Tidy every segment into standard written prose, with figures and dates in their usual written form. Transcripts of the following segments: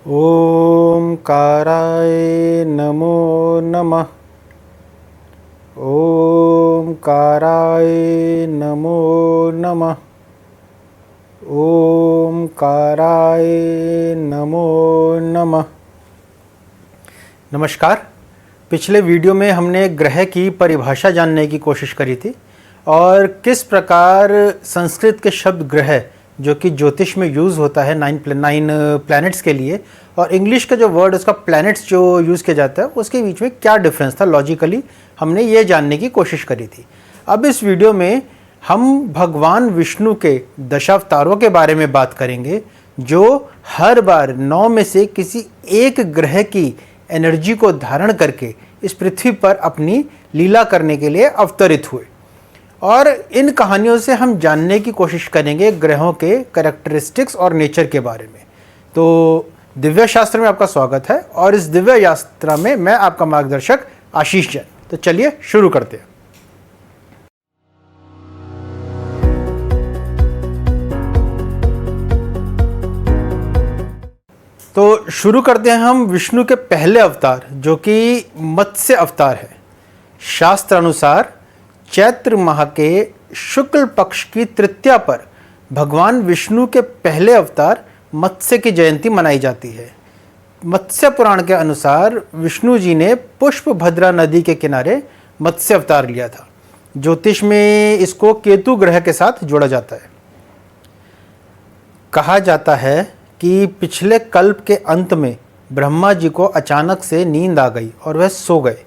ओंकाराय नमो नमः। ओंकाराय नमो नमः। ओंकाराय नमो नमः। नमस्कार। पिछले वीडियो में हमने ग्रह की परिभाषा जानने की कोशिश करी थी और किस प्रकार संस्कृत के शब्द ग्रह जो कि ज्योतिष में यूज़ होता है 9 प्लैनेट्स के लिए, और इंग्लिश का जो वर्ड उसका प्लैनेट्स जो यूज़ किया जाता है उसके बीच में क्या डिफरेंस था लॉजिकली, हमने ये जानने की कोशिश करी थी। अब इस वीडियो में हम भगवान विष्णु के दशावतारों के बारे में बात करेंगे जो हर बार 9 में से किसी एक ग्रह की एनर्जी को धारण करके इस पृथ्वी पर अपनी लीला करने के लिए अवतरित हुए। और इन कहानियों से हम जानने की कोशिश करेंगे ग्रहों के कैरेक्टरिस्टिक्स और नेचर के बारे में। तो दिव्य शास्त्र में आपका स्वागत है और इस दिव्य यात्रा में मैं आपका मार्गदर्शक आशीष जैन। तो चलिए शुरू करते हैं। तो शुरू करते हैं हम विष्णु के पहले अवतार जो कि मत्स्य अवतार है। शास्त्र अनुसार चैत्र माह के शुक्ल पक्ष की तृतीया पर भगवान विष्णु के पहले अवतार मत्स्य की जयंती मनाई जाती है। मत्स्य पुराण के अनुसार विष्णु जी ने पुष्पभद्रा नदी के किनारे मत्स्य अवतार लिया था। ज्योतिष में इसको केतु ग्रह के साथ जोड़ा जाता है। कहा जाता है कि पिछले कल्प के अंत में ब्रह्मा जी को अचानक से नींद आ गई और वह सो गए।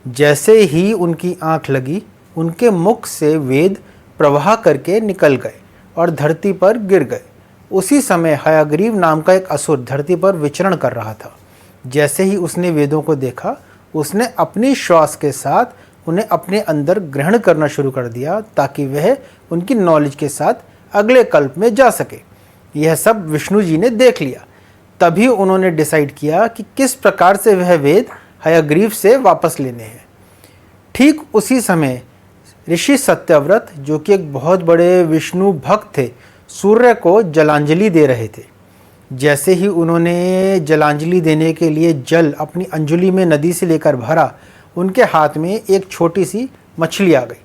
जैसे ही उनकी आंख लगी उनके मुख से वेद प्रवाह करके निकल गए और धरती पर गिर गए। उसी समय हयग्रीव नाम का एक असुर धरती पर विचरण कर रहा था। जैसे ही उसने वेदों को देखा उसने अपनी श्वास के साथ उन्हें अपने अंदर ग्रहण करना शुरू कर दिया ताकि वह उनकी नॉलेज के साथ अगले कल्प में जा सके। यह सब विष्णु जी ने देख लिया। तभी उन्होंने डिसाइड किया कि किस प्रकार से वह वेद हयग्रीव से वापस लेने हैं। ठीक उसी समय ऋषि सत्यव्रत जो कि एक बहुत बड़े विष्णु भक्त थे सूर्य को जलांजलि दे रहे थे। जैसे ही उन्होंने जलांजलि देने के लिए जल अपनी अंजलि में नदी से लेकर भरा, उनके हाथ में एक छोटी सी मछली आ गई।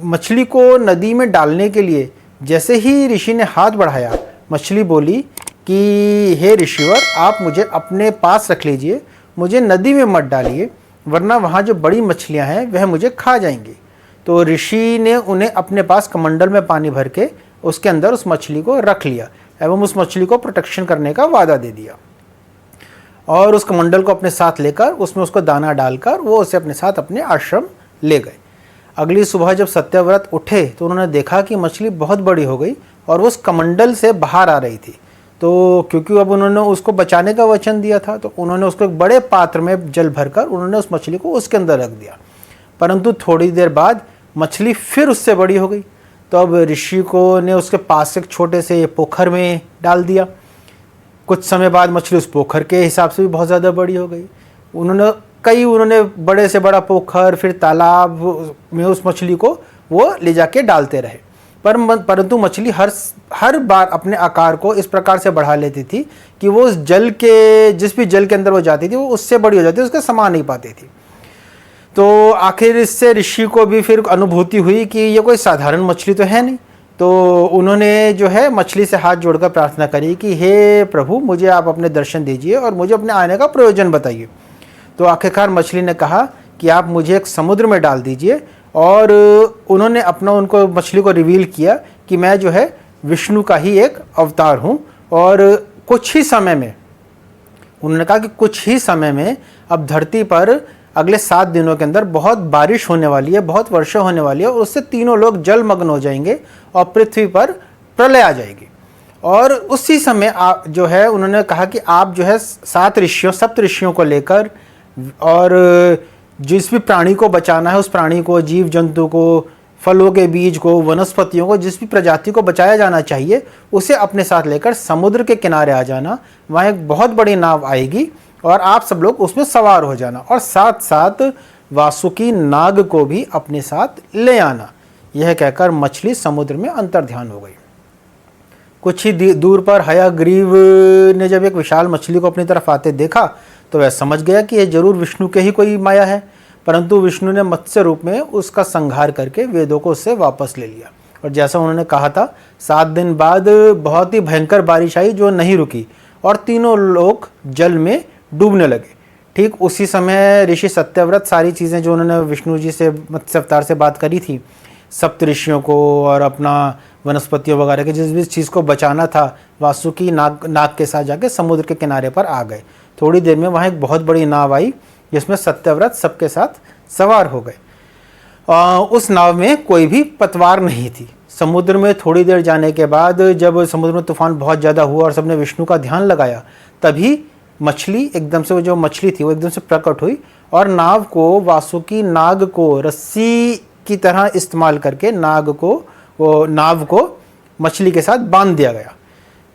मछली को नदी में डालने के लिए जैसे ही ऋषि ने हाथ बढ़ाया, मछली बोली कि हे ऋषिवर, आप मुझे अपने पास रख लीजिए, मुझे नदी में मत डालिए वरना वहाँ जो बड़ी मछलियाँ हैं वह मुझे खा जाएंगी। तो ऋषि ने उन्हें अपने पास कमंडल में पानी भर के उसके अंदर उस मछली को रख लिया एवं उस मछली को प्रोटेक्शन करने का वादा दे दिया और उस कमंडल को अपने साथ लेकर उसमें उसको दाना डालकर वो उसे अपने साथ अपने आश्रम ले गए। अगली सुबह जब सत्यव्रत उठे तो उन्होंने देखा कि मछली बहुत बड़ी हो गई और वो उस कमंडल से बाहर आ रही थी। तो क्योंकि अब उन्होंने उसको बचाने का वचन दिया था तो उन्होंने उसको एक बड़े पात्र में जल भरकर उन्होंने उस मछली को उसके अंदर रख दिया। परंतु थोड़ी देर बाद मछली फिर उससे बड़ी हो गई। तो अब ऋषि को ने उसके पास एक छोटे से पोखर में डाल दिया। कुछ समय बाद मछली उस पोखर के हिसाब से भी बहुत ज़्यादा बड़ी हो गई। उन्होंने बड़े से बड़ा पोखर फिर तालाब में उस मछली को वो ले जाके डालते रहे। परंतु मछली हर बार अपने आकार को इस प्रकार से बढ़ा लेती थी कि वो उस जिस भी जल के अंदर वो जाती थी वो उससे बड़ी हो जाती थी, उसके समा नहीं पाती थी। तो आखिर इससे ऋषि को भी फिर अनुभूति हुई कि ये कोई साधारण मछली तो है नहीं। तो उन्होंने जो है मछली से हाथ जोड़कर प्रार्थना करी कि हे प्रभु, मुझे आप अपने दर्शन दीजिए और मुझे अपने आने का प्रयोजन बताइए। तो आखिरकार मछली ने कहा कि आप मुझे एक समुद्र में डाल दीजिए और उन्होंने उनको मछली को रिवील किया कि मैं जो है विष्णु का ही एक अवतार हूँ। और कुछ ही समय में उन्होंने कहा कि कुछ ही समय में अब धरती पर अगले 7 दिनों के अंदर बहुत बारिश होने वाली है, बहुत वर्षा होने वाली है और उससे तीनों लोग जलमग्न हो जाएंगे और पृथ्वी पर प्रलय आ जाएगी। और उसी समय आप जो है उन्होंने कहा कि आप जो है 7 ऋषियों को लेकर और जिस भी प्राणी को बचाना है उस प्राणी को, जीव जंतु को, फलों के बीज को, वनस्पतियों को, जिस भी प्रजाति को बचाया जाना चाहिए उसे अपने साथ लेकर समुद्र के किनारे आ जाना। वहाँ एक बहुत बड़ी नाव आएगी और आप सब लोग उसमें सवार हो जाना और साथ साथ वासुकी नाग को भी अपने साथ ले आना। यह कहकर मछली समुद्र में अंतर्ध्यान हो गई। कुछ ही दूर पर हयग्रीव ने जब एक विशाल मछली को अपनी तरफ आते देखा तो वह समझ गया कि यह जरूर विष्णु के ही कोई माया है, परंतु विष्णु ने मत्स्य रूप में उसका संहार करके वेदों को उससे वापस ले लिया। और जैसा उन्होंने कहा था, 7 दिन बाद बहुत ही भयंकर बारिश आई जो नहीं रुकी और तीनों लोग जल में डूबने लगे। ठीक उसी समय ऋषि सत्यव्रत सारी चीज़ें जो उन्होंने विष्णु जी से मत्स्य अवतार से बात करी थी, सप्त ऋषियों को और अपना वनस्पतियों वगैरह के जिस भी चीज़ को बचाना था, वासुकी नाग के साथ जाके समुद्र के किनारे पर आ गए। थोड़ी देर में वहाँ एक बहुत बड़ी नाव आई जिसमें सत्यव्रत सबके साथ सवार हो गए। उस नाव में कोई भी पतवार नहीं थी। समुद्र में थोड़ी देर जाने के बाद जब समुद्र में तूफान बहुत ज़्यादा हुआ और सबने विष्णु का ध्यान लगाया, तभी मछली एकदम से, वो जो मछली थी वो एकदम से प्रकट हुई और नाव को वासुकी नाग को रस्सी की तरह इस्तेमाल करके नाव को मछली के साथ बांध दिया गया।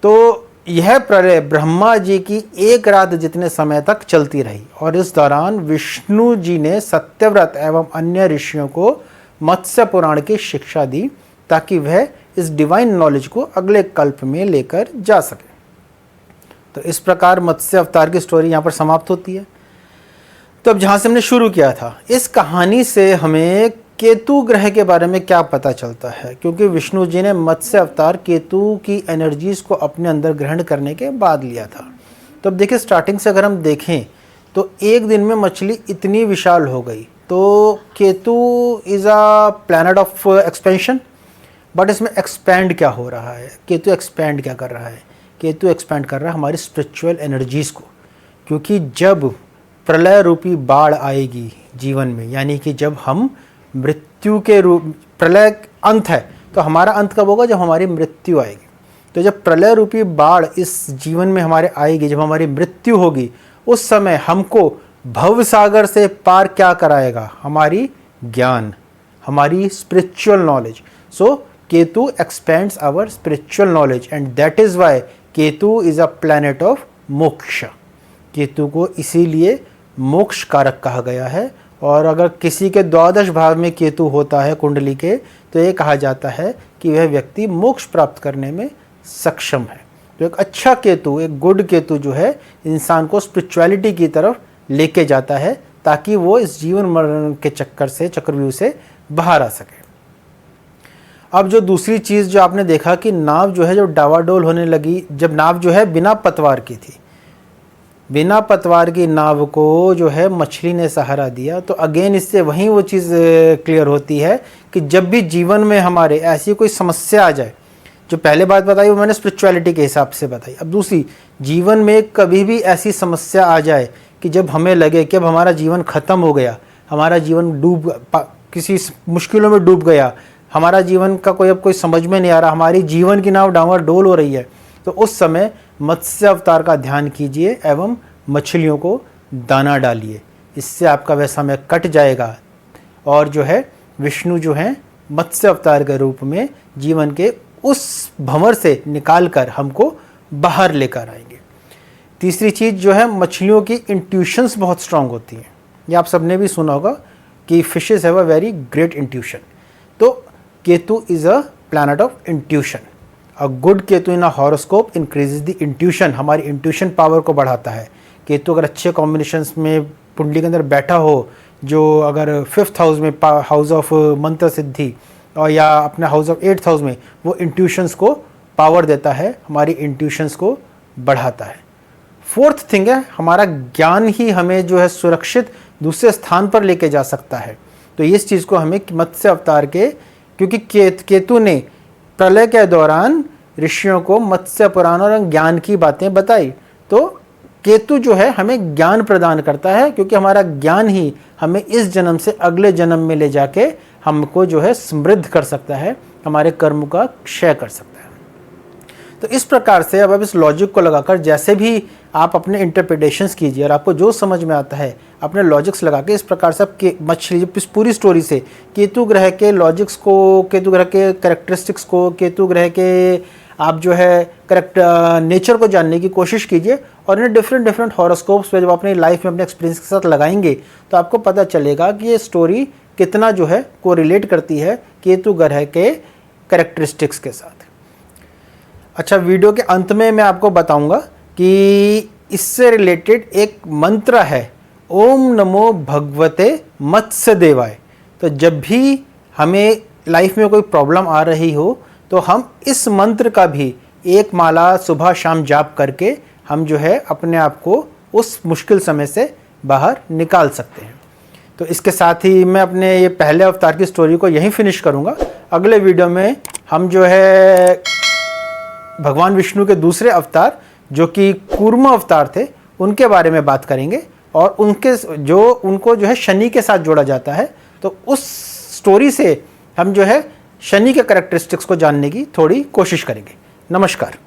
तो यह प्रलय ब्रह्मा जी की एक रात जितने समय तक चलती रही और इस दौरान विष्णु जी ने सत्यव्रत एवं अन्य ऋषियों को मत्स्य पुराण की शिक्षा दी ताकि वह इस डिवाइन नॉलेज को अगले कल्प में लेकर जा सके। तो इस प्रकार मत्स्य अवतार की स्टोरी यहाँ पर समाप्त होती है। तो अब जहाँ से हमने शुरू किया था, इस कहानी से हमें केतु ग्रह के बारे में क्या पता चलता है, क्योंकि विष्णु जी ने मत्स्य अवतार केतु की एनर्जीज को अपने अंदर ग्रहण करने के बाद लिया था। तो अब देखिए, स्टार्टिंग से अगर हम देखें तो एक दिन में मछली इतनी विशाल हो गई। तो Ketu is a planet of expansion, but इसमें एक्सपैंड क्या हो रहा है, केतु एक्सपैंड क्या कर रहा है? केतु एक्सपैंड कर रहा है हमारी स्पिरिचुअल एनर्जीज़ को, क्योंकि जब प्रलय रूपी बाढ़ आएगी जीवन में, यानी कि जब हम मृत्यु के रूप, प्रलय अंत है तो हमारा अंत कब होगा? जब हमारी मृत्यु आएगी। तो जब प्रलय रूपी बाढ़ इस जीवन में हमारे आएगी, जब हमारी मृत्यु होगी, उस समय हमको भव सागर से पार क्या कराएगा? हमारी ज्ञान, हमारी spiritual knowledge. So Ketu expands our spiritual knowledge and that is why Ketu is a planet of moksha. Ketu को इसीलिए मोक्ष कारक कहा गया है। और अगर किसी के द्वादश भाव में केतु होता है कुंडली के, तो ये कहा जाता है कि वह व्यक्ति मोक्ष प्राप्त करने में सक्षम है। तो एक अच्छा केतु, एक गुड केतु जो है, इंसान को स्पिरिचुअलिटी की तरफ लेके जाता है ताकि वो इस जीवन मरण के चक्रव्यूह से बाहर आ सके। अब जो दूसरी चीज़ जो आपने देखा कि नाव जो है जो डावाडोल होने लगी, जब नाव जो है बिना पतवार की थी, बिना पतवार की नाव को जो है मछली ने सहारा दिया। तो अगेन इससे वहीं वो चीज़ क्लियर होती है कि जब भी जीवन में हमारे ऐसी कोई समस्या आ जाए, जो पहले बात बताई वो मैंने स्पिरिचुअलिटी के हिसाब से बताई, अब दूसरी, जीवन में कभी भी ऐसी समस्या आ जाए कि जब हमें लगे कि अब हमारा जीवन ख़त्म हो गया, हमारा जीवन किसी मुश्किलों में डूब गया, हमारा जीवन का कोई समझ में नहीं आ रहा, हमारी जीवन की नाव डावाडोल हो रही है, तो उस समय मत्स्य अवतार का ध्यान कीजिए एवं मछलियों को दाना डालिए। इससे आपका वह समय कट जाएगा और जो है विष्णु जो हैं मत्स्य अवतार के रूप में जीवन के उस भंवर से निकाल कर हमको बाहर लेकर आएंगे। तीसरी चीज़ जो है, मछलियों की इंट्यूशंस बहुत स्ट्रांग होती हैं। ये आप सबने भी सुना होगा कि fishes have a very great intuition. तो Ketu is a planet of intuition. A good Ketu in a horoscope increases the intuition, हमारी इंट्यूशन पावर को बढ़ाता है। केतु अगर अच्छे कॉम्बिनेशंस में कुंडली के अंदर बैठा हो, जो अगर 5th हाउस में, हाउस ऑफ मंत्र सिद्धि, और या अपने हाउस ऑफ 8th हाउस में, वो इंट्यूशंस को पावर देता है, हमारी इंट्यूशंस को बढ़ाता है। 4th थिंग है, हमारा ज्ञान ही हमें जो है सुरक्षित दूसरे स्थान पर लेके जा सकता है। तो इस चीज़ को हमें मत्स्य अवतार के, क्योंकि केतु ने प्रलय के दौरान ऋषियों को मत्स्य पुराण और ज्ञान की बातें बताई। तो केतु जो है हमें ज्ञान प्रदान करता है, क्योंकि हमारा ज्ञान ही हमें इस जन्म से अगले जन्म में ले जाके हमको जो है समृद्ध कर सकता है, हमारे कर्म का क्षय कर सकता है। तो इस प्रकार से अब इस लॉजिक को लगाकर जैसे भी आप अपने इंटरप्रिटेशंस कीजिए और आपको जो समझ में आता है अपने लॉजिक्स लगा के, इस प्रकार से आप मछली इस पूरी स्टोरी से केतु ग्रह के लॉजिक्स को, केतु ग्रह के कैरेक्टरिस्टिक्स को, केतु ग्रह के आप जो है नेचर को जानने की कोशिश कीजिए। और इन्हें डिफरेंट हॉरोस्कोप्स पे जब अपनी लाइफ में अपने एक्सपीरियंस के साथ लगाएंगे तो आपको पता चलेगा कि ये स्टोरी कितना जो है कोरिलेट करती है केतु ग्रह के कैरेक्टरिस्टिक्स के साथ। अच्छा, वीडियो के अंत में मैं आपको बताऊंगा कि इससे रिलेटेड एक मंत्र है, ओम नमो भगवते मत्स्य देवाय। तो जब भी हमें लाइफ में कोई प्रॉब्लम आ रही हो तो हम इस मंत्र का भी एक माला सुबह शाम जाप करके हम जो है अपने आप को उस मुश्किल समय से बाहर निकाल सकते हैं। तो इसके साथ ही मैं अपने ये पहले अवतार की स्टोरी को यहीं फिनिश करूँगा। अगले वीडियो में हम जो है भगवान विष्णु के दूसरे अवतार जो कि कूर्म अवतार थे उनके बारे में बात करेंगे और उनको जो है शनि के साथ जोड़ा जाता है। तो उस स्टोरी से हम जो है शनि के कैरेक्टरिस्टिक्स को जानने की थोड़ी कोशिश करेंगे। नमस्कार।